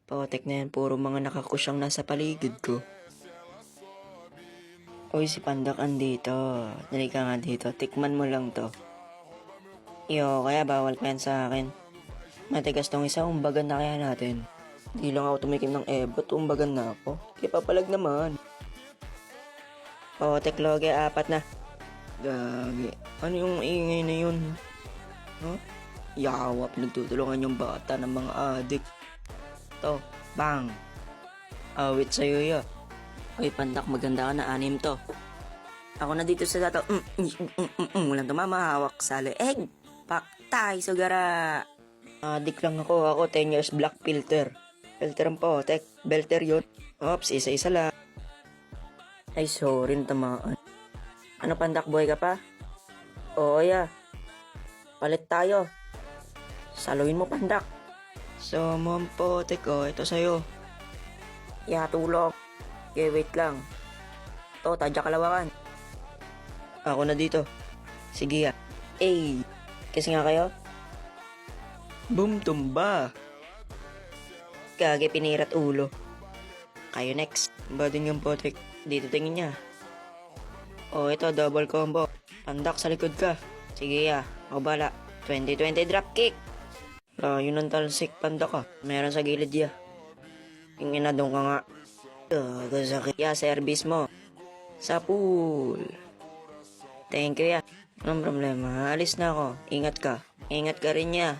Potek na yan, puro mga nakakusyang nasa paligid ko. Uy, si Pandak andito. Dali ka nga dito, tikman mo lang to. Iyo, kaya bawal pa yan sa akin. Matigas tong isa, umbagan na kaya natin. Di lang ako tumikim ng ebot, umbagan na ako. Kaya papalag naman. Potek loge, 4 na. Gagi, ano yung ingay na yun? Huh? Yawa, pinagtutulungan yung bata ng mga adik. To, bang. Awit sa'yo ya. Uy, Pandak, maganda ka na, 6 to. Ako na dito sa dato. Walang tumama, hawak sa leeg. Paktay, sugara. Adik lang ako 10 years black filter. Filter ang Potek, belter yun. Ops, isa-isa lang. Ay, sorry, tamaan. Ano, Pandak, buhay ka pa? Oo, ya. Palit tayo. Saluin mo, Pandak. So, mom, Potek, ito sa'yo. Ya, tulog. Okay, wait lang. To, tadya kalawakan. Ako na dito. Sige ya. Kasi nga kayo. Boom, tumba. Gagi, pinirat ulo. Kayo next. Bading yung Potek. Dito tingin niya. Ito, double combo. Pandak, sa likod ka. Sige ya, ako bala. 2020 drop kick. Yun ang talsik, Pandak ka. Meron sa gilid ya. Ingin na doon ka nga. Sakit ya, service mo. Sa pool. Thank you ya. Anong problema? Alis na ako. Ingat ka. Ingat ka rin ya.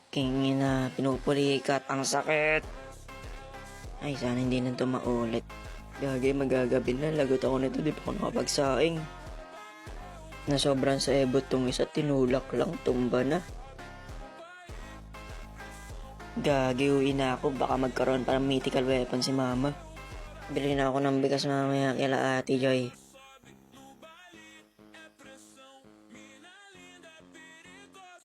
Kingin na, pinupulikat. Ang sakit. Ay, sana hindi na ito maulit. Gagi, magagabi na. Lagot ako nito. Di pa ako nakapagsaing. Nasobran sa ebot tong isa. Tinulak lang. Tumba na. Gagi, uwi na ako. Baka magkaroon pa ng mythical weapon si mama. Bili na ako ng bigas mamaya kila Ate Joy.